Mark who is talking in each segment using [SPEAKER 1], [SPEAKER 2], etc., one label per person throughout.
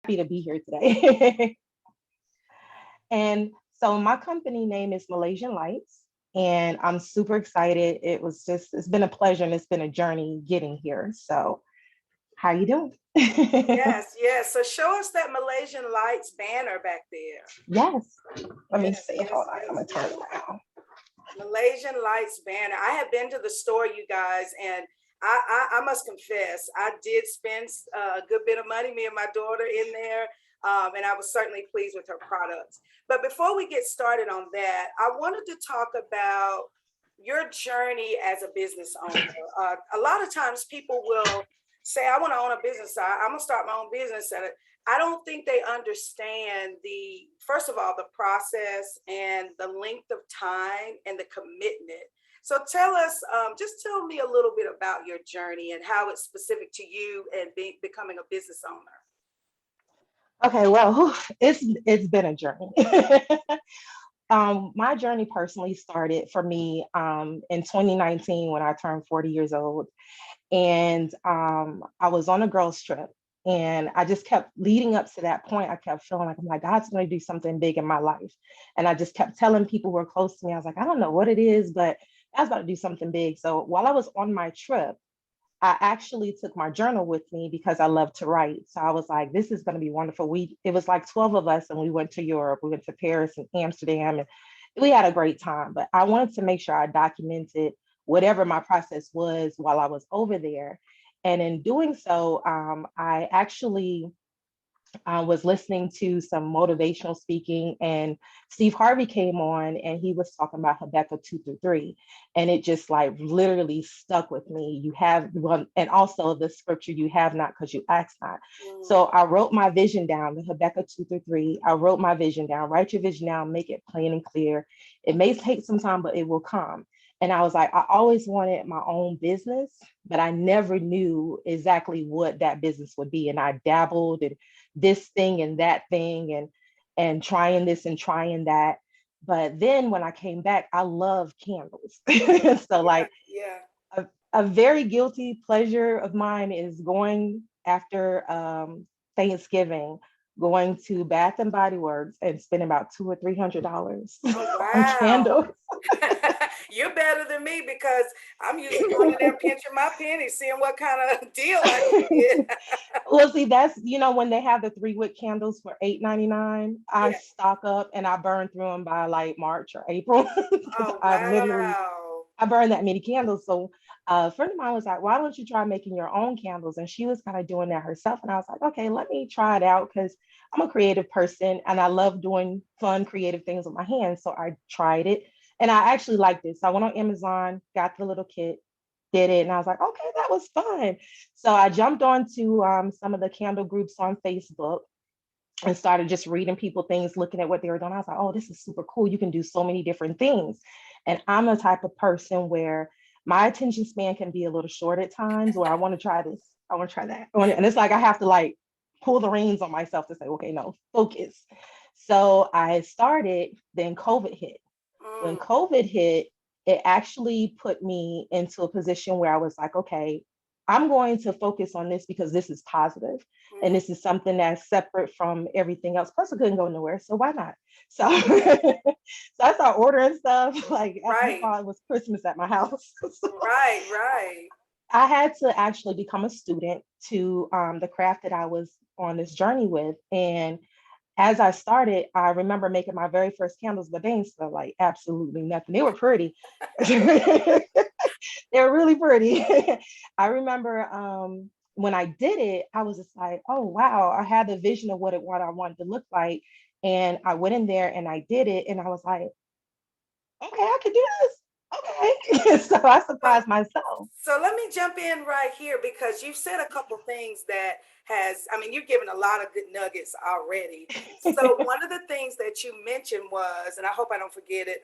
[SPEAKER 1] happy to be here today. And so my company name is Malaysian Lights, and I'm super excited. It's been a pleasure and it's been a journey getting here. So how you doing?
[SPEAKER 2] Yes, yes. So show us that Malaysian Lights banner back there.
[SPEAKER 1] Yes. Let me
[SPEAKER 2] Yes,
[SPEAKER 1] see.
[SPEAKER 2] yes,
[SPEAKER 1] Hold on. I'm
[SPEAKER 2] yes,
[SPEAKER 1] gonna turn
[SPEAKER 2] yes.
[SPEAKER 1] it around.
[SPEAKER 2] Malaysian Lights banner. I have been to the store, you guys, and I must confess, I did spend a good bit of money, me and my daughter, in there, and I was certainly pleased with her products. But before we get started on that, I wanted to talk about your journey as a business owner. A lot of times people will say, I want to own a business. I'm going to start my own business. And I don't think they understand first of all, the process and the length of time and the commitment. So just tell me a little bit about your journey and how it's specific to you and becoming a business owner.
[SPEAKER 1] Okay, well, it's been a journey. My journey personally started for me in 2019 when I turned 40 years old. And I was on a girls' trip. And I just kept leading up to that point. I kept feeling like, I'm like, God's going to do something big in my life. And I just kept telling people who were close to me, I was like, I don't know what it is, but God's about to do something big. So while I was on my trip, I actually took my journal with me because I love to write. So I was like, this is going to be wonderful. It was like 12 of us and we went to Europe. We went to Paris and Amsterdam and we had a great time. But I wanted to make sure I documented whatever my process was while I was over there. And in doing so, I actually was listening to some motivational speaking, and Steve Harvey came on and he was talking about Habakkuk 2 through 3. And it just like literally stuck with me. You have one, and also the scripture, you have not because you ask not. So
[SPEAKER 2] Mm,
[SPEAKER 1] I wrote my vision down, the Habakkuk 2 through 3. I wrote my vision down, write your vision down, make it plain and clear. It may take some time, but it will come. And I was like, I always wanted my own business, but I never knew exactly what that business would be. And I dabbled and this thing and that thing and trying this and trying that. But then when I came back, I love candles. So
[SPEAKER 2] yeah,
[SPEAKER 1] like
[SPEAKER 2] yeah.
[SPEAKER 1] a very guilty pleasure of mine is going after Thanksgiving, going to Bath and Body Works and spending about $200 or $300
[SPEAKER 2] Oh,
[SPEAKER 1] on
[SPEAKER 2] wow.
[SPEAKER 1] candles.
[SPEAKER 2] You're better than me because I'm usually going in there pinching my pennies, seeing what kind of deal I can get.
[SPEAKER 1] Well, see, when they have the 3 wick candles for $8.99, I
[SPEAKER 2] Yeah.
[SPEAKER 1] stock up and I burn through them by like March or April because
[SPEAKER 2] Oh, wow.
[SPEAKER 1] I burn that many candles. So a friend of mine was like, why don't you try making your own candles? And she was kind of doing that herself. And I was like, okay, let me try it out because I'm a creative person and I love doing fun, creative things with my hands. So I tried it and I actually liked it. So I went on Amazon, got the little kit, did it. And I was like, okay, that was fun. So I jumped onto some of the candle groups on Facebook and started just reading people things, looking at what they were doing. I was like, oh, this is super cool. You can do so many different things. And I'm the type of person where my attention span can be a little short at times where I want to try this. I want to try that. And it's like I have to like pull the reins on myself to say, okay, no, focus. So I started, then COVID hit. When
[SPEAKER 2] Mm,
[SPEAKER 1] COVID hit, it actually put me into a position where I was like, okay, I'm going to focus on this because this is positive and
[SPEAKER 2] mhm.
[SPEAKER 1] this is something that's separate from everything else. Plus, I couldn't go nowhere, so why not? So, so I started ordering stuff. Like you
[SPEAKER 2] Right,
[SPEAKER 1] thought it was Christmas at my house. So
[SPEAKER 2] right, right.
[SPEAKER 1] I had to actually become a student to the craft that I was on this journey with, and as I started, I remember making my very first candles, but they ain't smell like absolutely nothing. They were pretty. They were really pretty. I remember when I did it, I was just like, oh wow, I had the vision of what I wanted to look like. And I went in there and I did it, and I was like, okay, I can do this. Okay. So I
[SPEAKER 2] So,
[SPEAKER 1] surprised myself.
[SPEAKER 2] so let me jump in right here because you've said a couple things that I mean, you've given a lot of good nuggets already. So one of the things that you mentioned was, and I hope I don't forget it,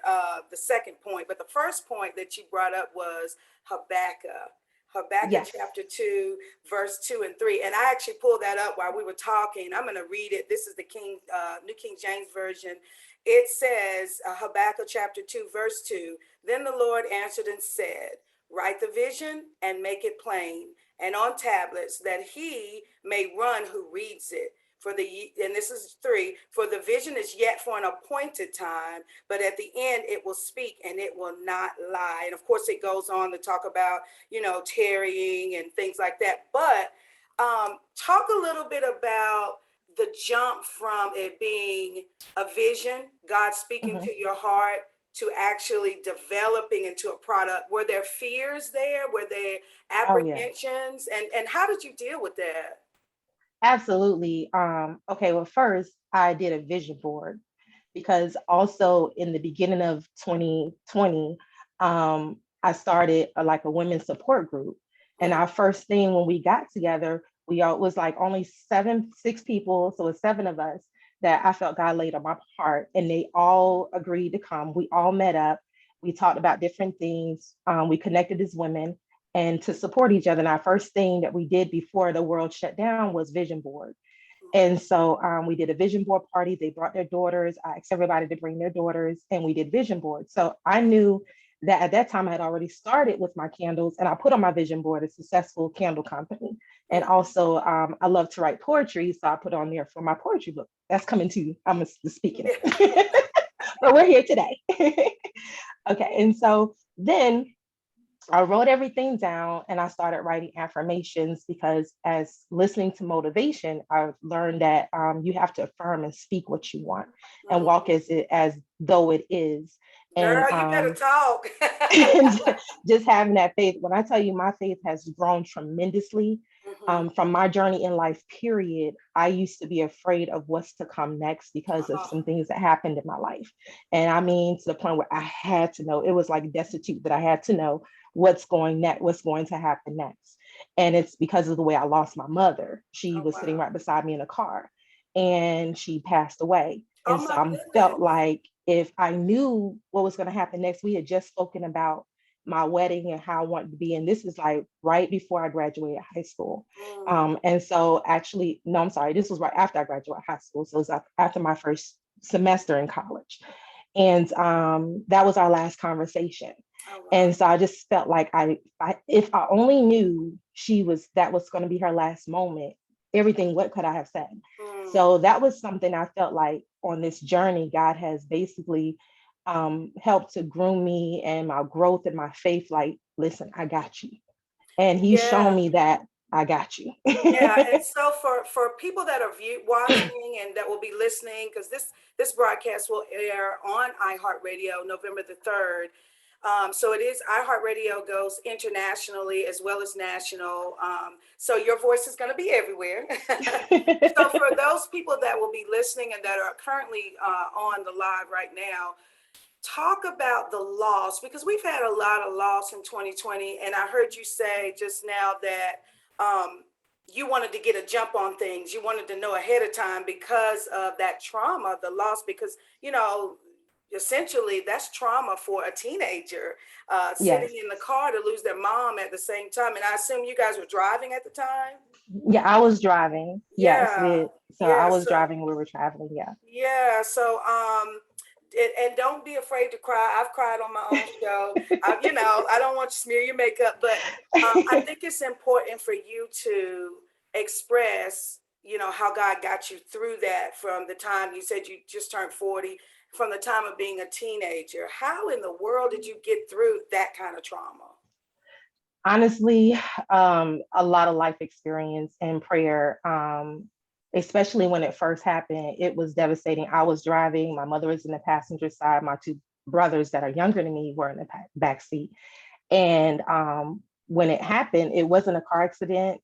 [SPEAKER 2] the second point, but the first point that you brought up was Habakkuk. Habakkuk
[SPEAKER 1] Yes.
[SPEAKER 2] chapter 2, verse 2 and 3. And I actually pulled that up while we were talking. I'm going to read it. This is the New King James Version. It says, Habakkuk chapter 2, verse 2. Then the Lord answered and said, write the vision and make it plain and on tablets that he may run who reads it. and this is 3, for the vision is yet for an appointed time, but at the end it will speak and it will not lie. And of course, it goes on to talk about, tarrying and things like that. But talk a little bit about the jump from it being a vision, God speaking
[SPEAKER 1] Mhm.
[SPEAKER 2] to your heart, to actually developing into a product. Were there fears there? Were there
[SPEAKER 1] Oh yeah.
[SPEAKER 2] apprehensions? And how did you deal with that?
[SPEAKER 1] Absolutely. Okay, well, first I did a vision board because also in the beginning of 2020, I started like a women's support group. And
[SPEAKER 2] Mm,
[SPEAKER 1] our first thing when we got together, we all was like only 6 people, so it's 7 of us that I felt God laid on my heart, and they all agreed to come. We all met up. We talked about different things. We connected as women and to support each other. And our first thing that we did before the world shut down was vision board. And so we did a vision board party. They brought their daughters. I asked everybody to bring their daughters, and we did vision board. So I knew that at that time I had already started with my candles, and I put on my vision board a successful candle company. And
[SPEAKER 2] mm.
[SPEAKER 1] also, I love to write poetry, so I put on there for my poetry book. That's coming to you. I'm speaking it, but we're here today. Okay, and so then I wrote everything down and I started writing affirmations because, as listening to motivation, I've learned that you have to affirm and speak what you want and walk
[SPEAKER 2] Mhm.
[SPEAKER 1] as though it is. And
[SPEAKER 2] Girl, you better talk.
[SPEAKER 1] and just having that faith. When I tell you my faith has grown tremendously
[SPEAKER 2] Mhm.
[SPEAKER 1] from my journey in life, period. I used to be afraid of what's to come next because of
[SPEAKER 2] Oh,
[SPEAKER 1] some things that happened in my life. And I mean, to the point where I had to know, it was like destitute that I had to know what's going to happen next. And it's because of the way I lost my mother. She
[SPEAKER 2] oh
[SPEAKER 1] was sitting
[SPEAKER 2] wow.
[SPEAKER 1] right beside me in a car and she passed away. And
[SPEAKER 2] Oh
[SPEAKER 1] so
[SPEAKER 2] my
[SPEAKER 1] I felt
[SPEAKER 2] goodness.
[SPEAKER 1] like if I knew what was going to happen next, we had just spoken about my wedding and how I wanted to be. And this is like right before I graduated high school.
[SPEAKER 2] Mm.
[SPEAKER 1] And so actually, no, I'm sorry, this was right after I graduated high school. So it was after my first semester in college. And that was our last conversation.
[SPEAKER 2] Oh wow.
[SPEAKER 1] And so I just felt like if I only knew that was going to be her last moment, everything, what could I have said?
[SPEAKER 2] Mm.
[SPEAKER 1] So that was something I felt like on this journey, God has basically helped to groom me and my growth and my faith. Like, listen, I got you. And he's shown
[SPEAKER 2] Yeah.
[SPEAKER 1] me that I got you.
[SPEAKER 2] Yeah, and so for people that are watching and that will be listening, because this broadcast will air on iHeartRadio November the 3rd. So it is iHeartRadio goes internationally as well as national. So your voice is going to be everywhere. So for those people that will be listening and that are currently on the live right now, talk about the loss, because we've had a lot of loss in 2020. And I heard you say just now that you wanted to get a jump on things. You wanted to know ahead of time because of that trauma, the loss, because, essentially that's trauma for a teenager,
[SPEAKER 1] Yes.
[SPEAKER 2] sitting in the car to lose their mom at the same time. And I assume you guys were driving at the time.
[SPEAKER 1] Yeah, I was driving. Yes.
[SPEAKER 2] Yeah.
[SPEAKER 1] So I
[SPEAKER 2] Yeah.
[SPEAKER 1] was
[SPEAKER 2] So
[SPEAKER 1] driving, we were traveling. Yeah.
[SPEAKER 2] yeah, so and don't be afraid to cry. I've cried on my own show. I don't want you to smear your makeup, but I think it's important for you to express, how God got you through that from the time you said you just turned 40, from the time of being a teenager. How in the world did you get through that kind of trauma?
[SPEAKER 1] Honestly, a lot of life experience and prayer. Especially when it first happened, it was devastating. I was driving, my mother was in the passenger side, my 2 brothers that are younger than me were in the back seat. And when it happened, it wasn't a car accident.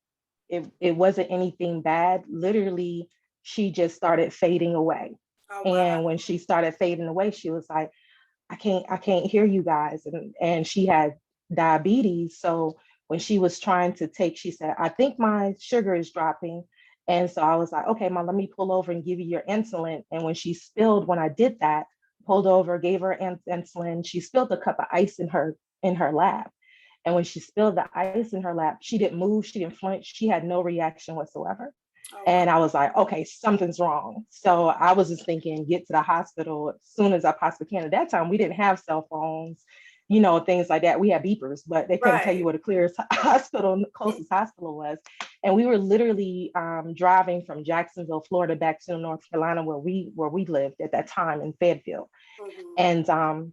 [SPEAKER 1] It wasn't anything bad. Literally, she just started fading away.
[SPEAKER 2] Oh wow.
[SPEAKER 1] And when she started fading away, she was like, I can't hear you guys. And she had diabetes. So when she was trying to take, she said, I think my sugar is dropping. And so I was like, okay, mom, let me pull over and give you your insulin. And when she spilled, when I did that, pulled over, gave her insulin, she spilled a cup of ice in her lap. And when she spilled the ice in her lap, she didn't move, she didn't flinch, she had no reaction whatsoever.
[SPEAKER 2] Oh wow.
[SPEAKER 1] And I was like, okay, something's wrong. So I was just thinking, get to the hospital as soon as I possibly can. At that time, we didn't have cell phones. things like that. We had beepers, but they couldn't tell you
[SPEAKER 2] Right.
[SPEAKER 1] where the clearest closest hospital was. And we were literally driving from Jacksonville, Florida, back to North Carolina, where we lived at that time in Fayetteville.
[SPEAKER 2] Mhm.
[SPEAKER 1] And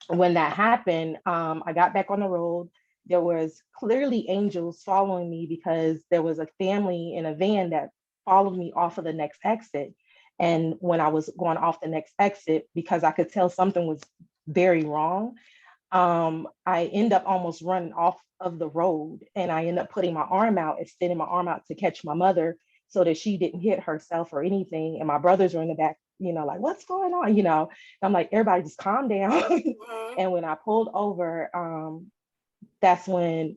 [SPEAKER 1] when that happened, I got back on the road. There was clearly angels following me because there was a family in a van that followed me off of the next exit. And when I was going off the next exit, because I could tell something was very wrong, I end up almost running off of the road, and I end up putting my arm out, extending my arm out to catch my mother so that she didn't hit herself or anything. And my brothers were in the back, like, what's going on? I'm like, everybody just calm down.
[SPEAKER 2] Mhm.
[SPEAKER 1] And when I pulled over, that's when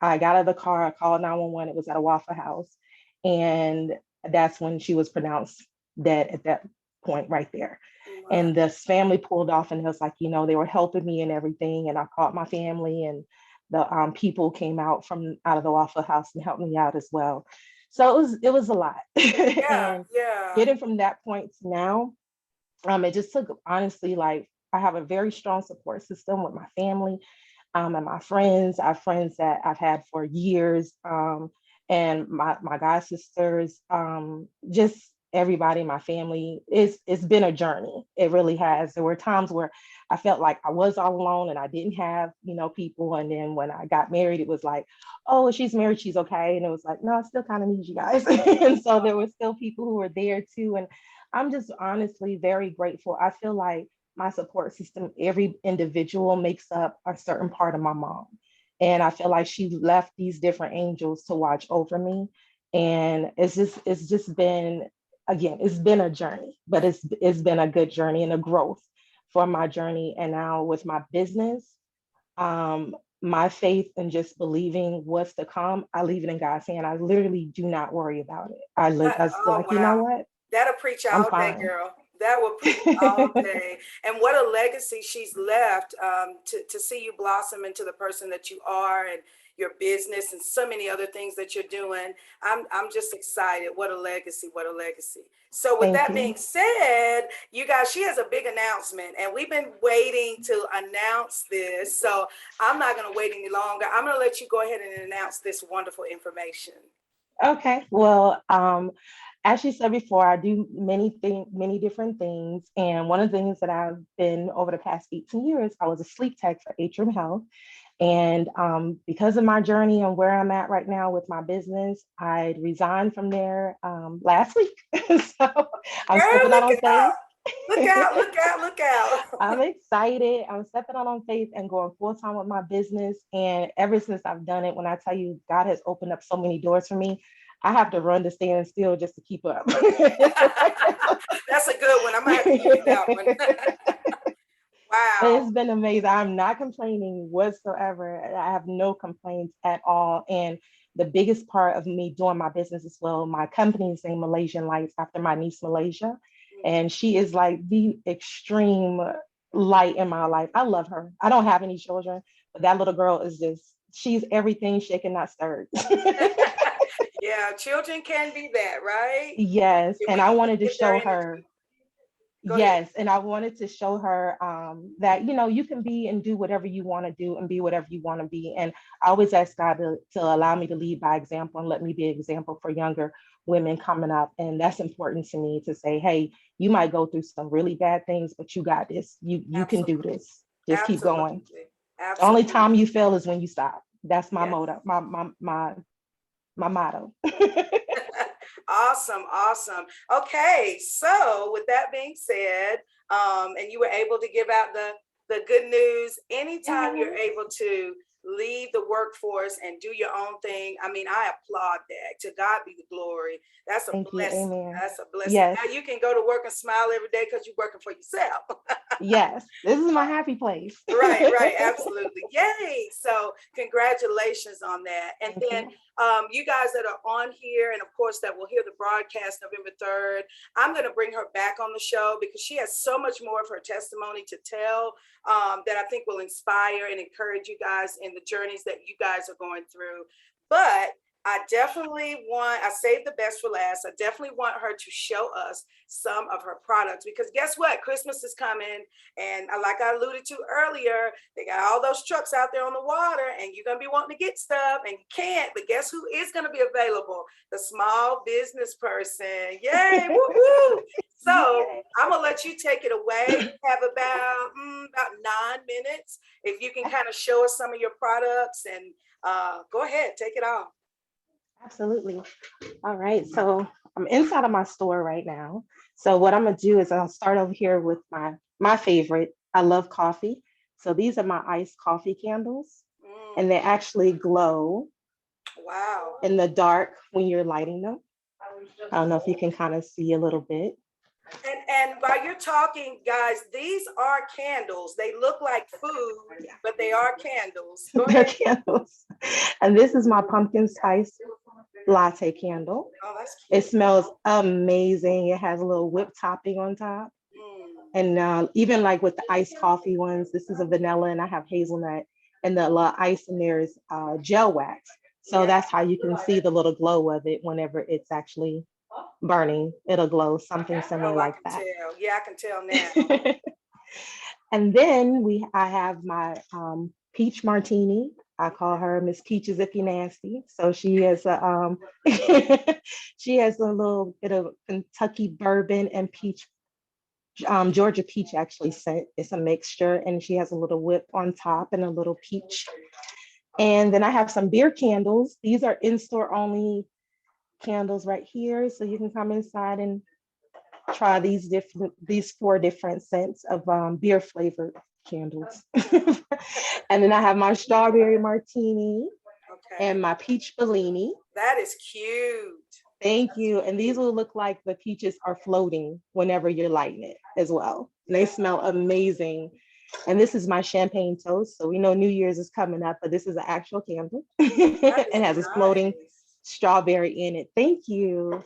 [SPEAKER 1] I got out of the car, I called 911. It was at a Waffle House. And that's when she was pronounced dead at that point right there.
[SPEAKER 2] Wow.
[SPEAKER 1] And this family pulled off, and it was like, they were helping me and everything. And I called my family, and the people came out from out of the Waffle House and helped me out as well. So it was a lot.
[SPEAKER 2] Yeah,
[SPEAKER 1] And
[SPEAKER 2] yeah.
[SPEAKER 1] getting from that point to now, it just took, honestly, like, I have a very strong support system with my family, and my friends. I have friends that I've had for years, and my god sisters, just everybody in my family. It's been a journey. It really has. There were times where I felt like I was all alone and I didn't have, people. And then when I got married, it was like, oh, she's married, she's okay. And it was like, no, I still kind of need you guys. And so there were still people who were there too. And I'm just honestly very grateful. I feel like my support system, every individual makes up a certain part of my mom. And I feel like she left these different angels to watch over me. And it's just been, again, it's been a journey, but it's been a good journey and a growth for my journey. And now with my business, my faith and just believing what's to come, I leave it in God's hand. I literally do not worry about it. I feel
[SPEAKER 2] Oh
[SPEAKER 1] like,
[SPEAKER 2] wow.
[SPEAKER 1] what?
[SPEAKER 2] That'll preach
[SPEAKER 1] I'm
[SPEAKER 2] all day,
[SPEAKER 1] fine.
[SPEAKER 2] girl. That will preach all day. And what a legacy she's left, to see you blossom into the person that you are, and your business and so many other things that you're doing. I'm just excited. What a legacy. What a legacy. So with
[SPEAKER 1] Thank
[SPEAKER 2] that being
[SPEAKER 1] you.
[SPEAKER 2] said, you guys, she has a big announcement, and we've been waiting to announce this. So I'm not going to wait any longer. I'm going to let you go ahead and announce this wonderful information.
[SPEAKER 1] Okay. Well, as you said before, I do many different things. And one of the things that I've been over the past 18 years, I was a sleep tech for Atrium Health. And because of my journey and where I'm at right now with my business, I resigned from there last week. So I'm
[SPEAKER 2] Girl,
[SPEAKER 1] stepping out
[SPEAKER 2] look
[SPEAKER 1] on
[SPEAKER 2] out.
[SPEAKER 1] faith.
[SPEAKER 2] Look out, look out, look out.
[SPEAKER 1] I'm excited. I'm stepping out on faith and going full time with my business. And ever since I've done it, when I tell you God has opened up so many doors for me, I have to run to stand still just to keep up.
[SPEAKER 2] That's a good one. I'm gonna have to give you that one. Wow.
[SPEAKER 1] It's been amazing. I'm not complaining whatsoever. I have no complaints at all. And the biggest part of me doing my business as well, my company is named Malaysian Lights after my niece Malaysia. And she is like the extreme light in my life. I love her. I don't have any children, but that little girl is just, she's everything shaken, not stirred.
[SPEAKER 2] Yeah, children can be that, right?
[SPEAKER 1] Yes.
[SPEAKER 2] If
[SPEAKER 1] And
[SPEAKER 2] we
[SPEAKER 1] I
[SPEAKER 2] can
[SPEAKER 1] wanted to
[SPEAKER 2] get their
[SPEAKER 1] show her.
[SPEAKER 2] energy. Go ahead.
[SPEAKER 1] Yes, and I wanted to show her that you can be and do whatever you want to do and be whatever you want to be. And I always ask God to allow me to lead by example and let me be an example for younger women coming up. And that's important to me to say, hey, you might go through some really bad things, but you got this. You can do
[SPEAKER 2] Absolutely.
[SPEAKER 1] this. Just keep going.
[SPEAKER 2] Absolutely.
[SPEAKER 1] The only time
[SPEAKER 2] Absolutely.
[SPEAKER 1] you fail is when you stop. That's my
[SPEAKER 2] Yes.
[SPEAKER 1] motto. My motto.
[SPEAKER 2] Awesome, awesome. Okay, so with that being said, and you were able to give out the good news anytime you're
[SPEAKER 1] Yes.
[SPEAKER 2] able to leave the workforce and do your own thing. I mean, I applaud that. To God be the glory. That's a
[SPEAKER 1] Thank you.
[SPEAKER 2] blessing.
[SPEAKER 1] Amen.
[SPEAKER 2] That's a blessing.
[SPEAKER 1] Yes.
[SPEAKER 2] Now you can go to work and smile every day because you're working for yourself.
[SPEAKER 1] Yes. This is my happy place.
[SPEAKER 2] Right, right, absolutely. Yay. So congratulations on that. And
[SPEAKER 1] Thank
[SPEAKER 2] then
[SPEAKER 1] you.
[SPEAKER 2] you guys that are on here, and of course that will hear the broadcast November 3rd, I'm going to bring her back on the show because she has so much more of her testimony to tell, that I think will inspire and encourage you guys in the journeys that you guys are going through. But I saved the best for last. I definitely want her to show us some of her products because guess what? Christmas is coming. And like I alluded to earlier, they got all those trucks out there on the water and you're going to be wanting to get stuff and you can't. But guess who is going to be available? The small business person. Yay. Woo-hoo. So I'm going to let you take it away. You have about 9 minutes. If you can kind of show us some of your products and go ahead, take it off.
[SPEAKER 1] Absolutely. All right. So I'm inside of my store right now. So what I'm gonna do is I'll start over here with my favorite. I love coffee. So these are my iced coffee candles, and they actually glow
[SPEAKER 2] Wow.
[SPEAKER 1] in the dark when you're lighting them. I don't know if you can kind of see a little bit.
[SPEAKER 2] And while you're talking, guys, these are candles. They look like food, but they are candles. Go
[SPEAKER 1] They're
[SPEAKER 2] ahead.
[SPEAKER 1] candles. And this is my pumpkin spice latte candle.
[SPEAKER 2] Oh, that's
[SPEAKER 1] It
[SPEAKER 2] cute.
[SPEAKER 1] smells amazing. It has a little whipped topping on top. And even like with the iced coffee ones, this is a vanilla and I have hazelnut, and the little ice in there is gel wax. So that's how you can see the little glow of it whenever it's actually burning. It'll glow something similar
[SPEAKER 2] I
[SPEAKER 1] like
[SPEAKER 2] can
[SPEAKER 1] that.
[SPEAKER 2] tell. Yeah, I can tell now.
[SPEAKER 1] And then I have my peach martini. I call her Miss Peaches if you nasty. So she has a she has a little bit of Kentucky bourbon and peach, Georgia peach actually scent. It's a mixture, and she has a little whip on top and a little peach. And then I have some beer candles. These are in-store only candles right here. So you can come inside and try these 4 different scents of beer flavored candles. And then I have my strawberry martini and my peach Bellini.
[SPEAKER 2] That is cute.
[SPEAKER 1] Thank you. And these will look like the peaches are floating whenever you're lighting it as well. And they smell amazing. And this is my champagne toast. So we know New Year's is coming up, but this is an actual candle. It has a floating strawberry in it. Thank you.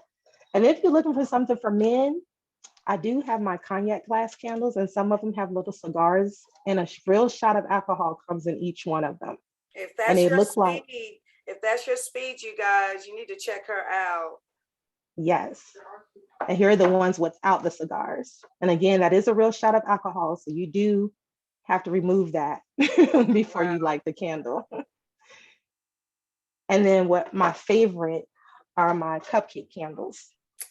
[SPEAKER 1] And if you're looking for something for men, I do have my cognac glass candles, and some of them have little cigars, and a real shot of alcohol comes in each one of them.
[SPEAKER 2] If
[SPEAKER 1] And
[SPEAKER 2] that's
[SPEAKER 1] they
[SPEAKER 2] your
[SPEAKER 1] look like,
[SPEAKER 2] speed, if that's your speed, you guys, you need to check her out.
[SPEAKER 1] yes. And here are the ones without the cigars. And again, that is a real shot of alcohol. So you do have to remove that before you light the candle. And then what my favorite are my cupcake candles.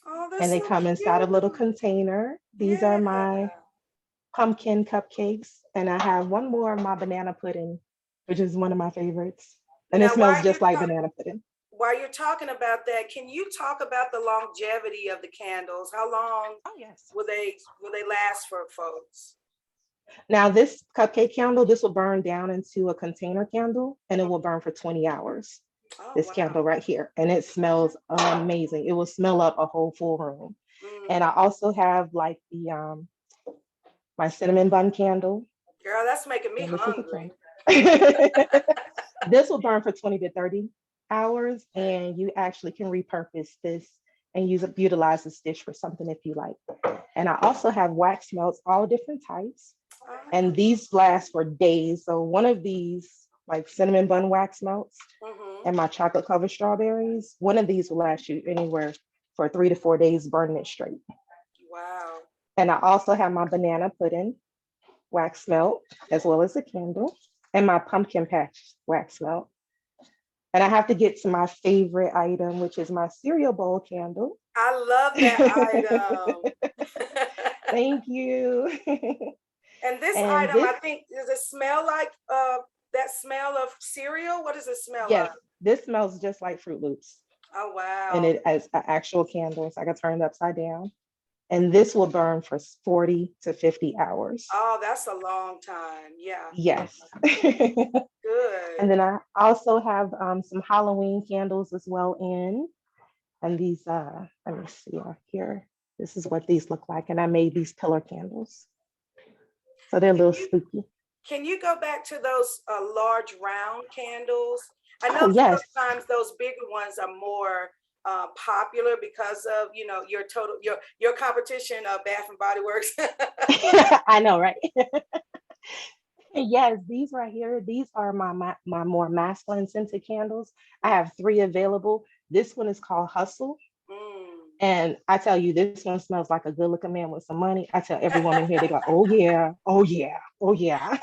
[SPEAKER 2] Oh,
[SPEAKER 1] And
[SPEAKER 2] that's
[SPEAKER 1] they
[SPEAKER 2] so
[SPEAKER 1] come inside a
[SPEAKER 2] cute.
[SPEAKER 1] little container. These are my pumpkin cupcakes. And I have one more of my banana pudding, which is one of my favorites. And it
[SPEAKER 2] Now,
[SPEAKER 1] smells just like banana pudding.
[SPEAKER 2] while you're talking about that, can you talk about the longevity of the candles? How long will they last for folks?
[SPEAKER 1] Now, this cupcake candle, this will burn down into a container candle, and it will burn for 20 hours. This candle right here. And it smells amazing. It will smell up a whole full room. And I also have like the my cinnamon bun candle.
[SPEAKER 2] Girl, that's making me hungry.
[SPEAKER 1] This will burn for 20 to 30 hours, and you actually can repurpose this and utilize this dish for something if you like. And I also have wax melts, all different types. And these last for days. So one of these, like cinnamon bun wax melts and my chocolate covered strawberries, one of these will last you anywhere for 3 to 4 days, burning it straight.
[SPEAKER 2] Wow.
[SPEAKER 1] And I also have my banana pudding wax melt, as well as a candle, and my pumpkin patch wax melt. And I have to get to my favorite item, which is my cereal bowl candle.
[SPEAKER 2] I love that item.
[SPEAKER 1] Thank you.
[SPEAKER 2] And this item, I think, does it smell like that smell of cereal? What does it smell like?
[SPEAKER 1] Yes, this smells just like Fruit Loops.
[SPEAKER 2] Oh, wow.
[SPEAKER 1] And it has an actual candle, so I can turn it upside down. And this will burn for 40 to 50 hours.
[SPEAKER 2] Oh, that's a long time. Yeah.
[SPEAKER 1] Yes.
[SPEAKER 2] Good.
[SPEAKER 1] And then I also have some Halloween candles as well in. And these, let me see here. This is what these look like. And I made these pillar candles. So they're a little spooky.
[SPEAKER 2] Can you go back to those large round candles? I know sometimes those bigger ones are more popular because of, you know, your competition of Bath and Body Works.
[SPEAKER 1] I know, right? Yes, these right here, these are my more masculine scented candles. I have three available. This one is called Hustle.
[SPEAKER 2] Mm.
[SPEAKER 1] And I tell you, this one smells like a good looking man with some money. I tell every woman here, they go, oh yeah, oh yeah, oh yeah.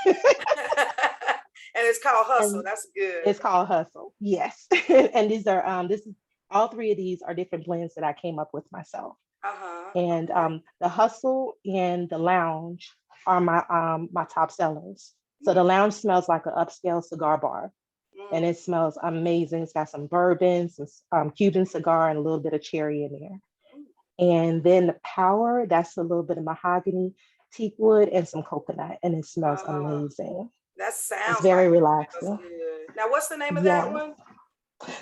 [SPEAKER 2] And it's called Hustle.
[SPEAKER 1] And
[SPEAKER 2] That's good.
[SPEAKER 1] it's called Hustle. Yes. And these are this is all three of these are different blends that I came up with myself.
[SPEAKER 2] Uh-huh.
[SPEAKER 1] And
[SPEAKER 2] Okay.
[SPEAKER 1] the Hustle and the Lounge are my top sellers. So the
[SPEAKER 2] Mm,
[SPEAKER 1] Lounge smells like an upscale cigar bar, and
[SPEAKER 2] mm.
[SPEAKER 1] it smells amazing. It's got some bourbon, some Cuban cigar, and a little bit of cherry in there. And then the Power, that's a little bit of mahogany, teak wood, and some coconut, and it smells
[SPEAKER 2] Oh,
[SPEAKER 1] amazing.
[SPEAKER 2] that
[SPEAKER 1] It's
[SPEAKER 2] sounds like
[SPEAKER 1] very
[SPEAKER 2] it smells
[SPEAKER 1] relaxing.
[SPEAKER 2] good. Now, what's the name of that
[SPEAKER 1] Yes,
[SPEAKER 2] one?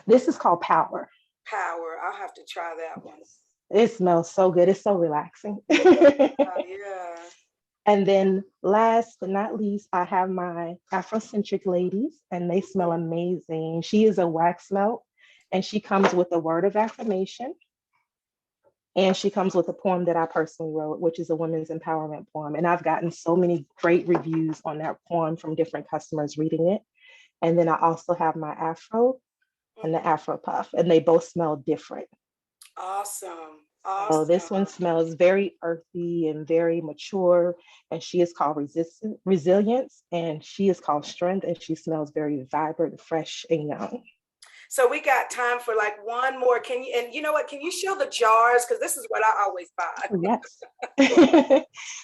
[SPEAKER 1] this is called Power.
[SPEAKER 2] Power. I'll have to try that one.
[SPEAKER 1] Yes, it smells so good. It's so relaxing.
[SPEAKER 2] Yeah.
[SPEAKER 1] And then last but not least, I have my Afrocentric ladies, and they smell
[SPEAKER 2] Mm.
[SPEAKER 1] amazing. She is a wax melt, and she comes with a word of affirmation. And she comes with a poem that I personally wrote, which is a women's empowerment poem. And I've gotten so many great reviews on that poem from different customers reading it. And then I also have my Afro and the
[SPEAKER 2] Mhm.
[SPEAKER 1] Afro Puff, and they both smell different.
[SPEAKER 2] Awesome.
[SPEAKER 1] So this one
[SPEAKER 2] Awesome.
[SPEAKER 1] smells very earthy and very mature, and she is called resilience, and she is called strength, and she smells very vibrant, fresh, and young.
[SPEAKER 2] So we got time for like one more. Can you, and you know what? Can you show the jars? Because this is what I always buy.
[SPEAKER 1] Oh, yes.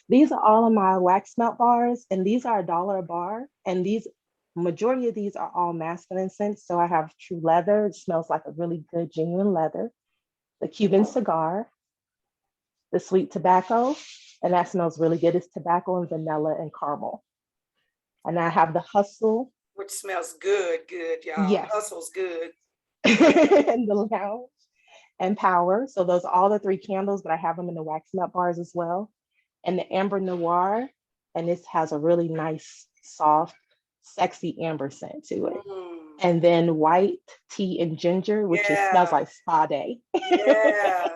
[SPEAKER 1] These are all of my wax melt bars, and these are $1 a bar. And these majority of these are all masculine scents. So I have true leather. It smells like a really good, genuine leather. The Cuban cigar, the sweet tobacco, and that smells really good. It's tobacco and vanilla and caramel. And I have the hustle,
[SPEAKER 2] Which smells good, good, y'all.
[SPEAKER 1] yes,
[SPEAKER 2] Hustle's good.
[SPEAKER 1] and the lounge and power. So those are all the three candles, but I have them in the wax nut bars as well. And the amber noir, and this has a really nice, soft, sexy amber scent to it.
[SPEAKER 2] Mm.
[SPEAKER 1] And then white tea and ginger, which just smells
[SPEAKER 2] Yeah,
[SPEAKER 1] like spa day.
[SPEAKER 2] yeah.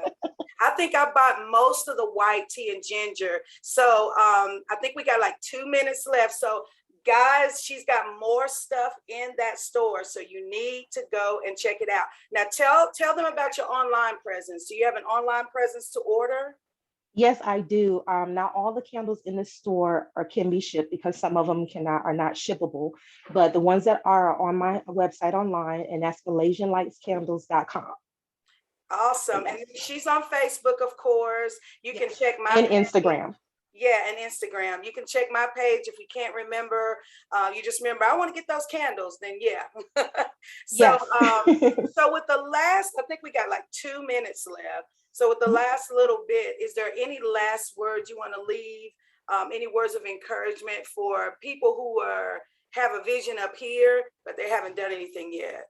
[SPEAKER 2] I think I bought most of the white tea and ginger. So I think we got like 2 minutes left. So guys, she's got more stuff in that store. So you need to go and check it out. Now tell them about your online presence. Do you have an online presence to order?
[SPEAKER 1] Yes, I do. Not all the candles in the store can be shipped because some of them cannot are not shippable. But the ones that are on my website online, and that's MalaysianLightsCandles.com. So
[SPEAKER 2] Awesome. And
[SPEAKER 1] yes,
[SPEAKER 2] she's on Facebook, of course. You can
[SPEAKER 1] yes,
[SPEAKER 2] check my
[SPEAKER 1] and
[SPEAKER 2] page.
[SPEAKER 1] Instagram.
[SPEAKER 2] Yeah, and Instagram. You can check my page if you can't remember. You just remember, I want to get those candles. Then yeah. so,
[SPEAKER 1] Yes.
[SPEAKER 2] so with the last, I think we got like 2 minutes left. So with the last little bit, is there any last words you want to leave? Any words of encouragement for people who are have a vision up here, but they haven't done anything yet?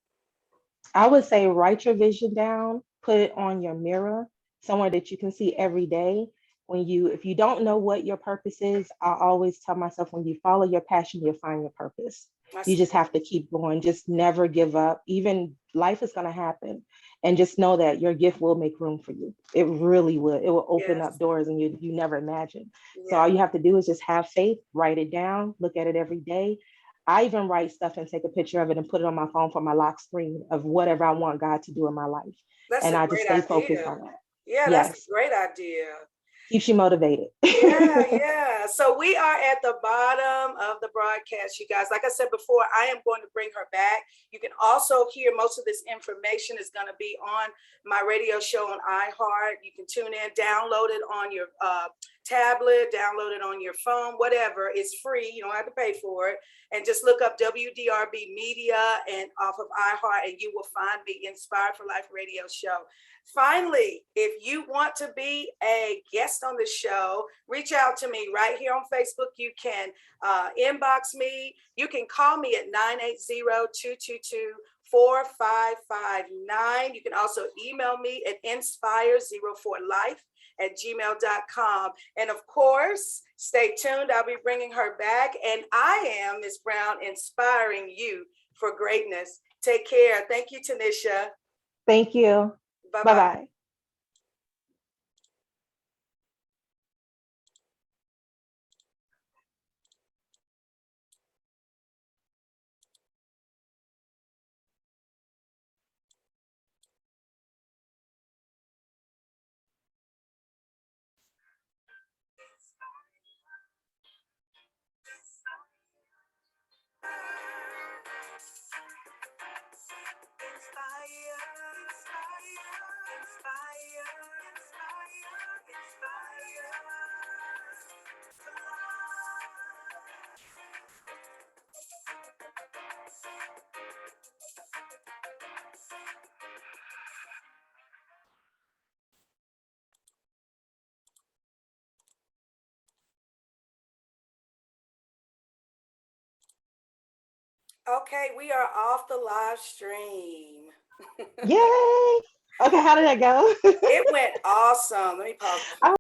[SPEAKER 1] I would say write your vision down, put it on your mirror, somewhere that you can see every day. If you don't know what your purpose is, I always tell myself when you follow your passion, you'll find your purpose.
[SPEAKER 2] That's
[SPEAKER 1] You just
[SPEAKER 2] good.
[SPEAKER 1] have to keep going, just never give up. Even life is going to happen. And just know that your gift will make room for you. It really will. It will open up
[SPEAKER 2] Yes.
[SPEAKER 1] doors and you never imagined. So all
[SPEAKER 2] Yeah.
[SPEAKER 1] you have to do is just have faith, write it down, look at it every day. I even write stuff and take a picture of it and put it on my phone for my lock screen of whatever I want God to do in my life.
[SPEAKER 2] That's
[SPEAKER 1] And
[SPEAKER 2] a
[SPEAKER 1] I just
[SPEAKER 2] great
[SPEAKER 1] stay focused
[SPEAKER 2] idea.
[SPEAKER 1] on that.
[SPEAKER 2] Yeah, that's a
[SPEAKER 1] Yes,
[SPEAKER 2] great idea.
[SPEAKER 1] keeps you motivated.
[SPEAKER 2] Yeah, yeah. So we are at the bottom of the broadcast, you guys. Like I said before, I am going to bring her back. You can also hear most of this information is going to be on my radio show on iHeart. You can tune in, download it on your tablet, download it on your phone, whatever. It's free. You don't have to pay for it. And just look up WDRB Media and off of iHeart, and you will find me Inspired for Life radio show. Finally, if you want to be a guest on the show, reach out to me right here on Facebook. You can inbox me. You can call me at 980-222-4559. You can also email me at inspire04life@gmail.com. And of course, stay tuned. I'll be bringing her back. And I am, Ms. Brown, inspiring you for greatness. Take care. Thank you, Tanisha.
[SPEAKER 1] Thank you. Bye
[SPEAKER 2] Bye-bye.
[SPEAKER 1] bye.
[SPEAKER 2] Okay, we are off the live stream.
[SPEAKER 1] Yay. Okay, how did that go?
[SPEAKER 2] It went awesome. Let me pause.
[SPEAKER 1] Oh,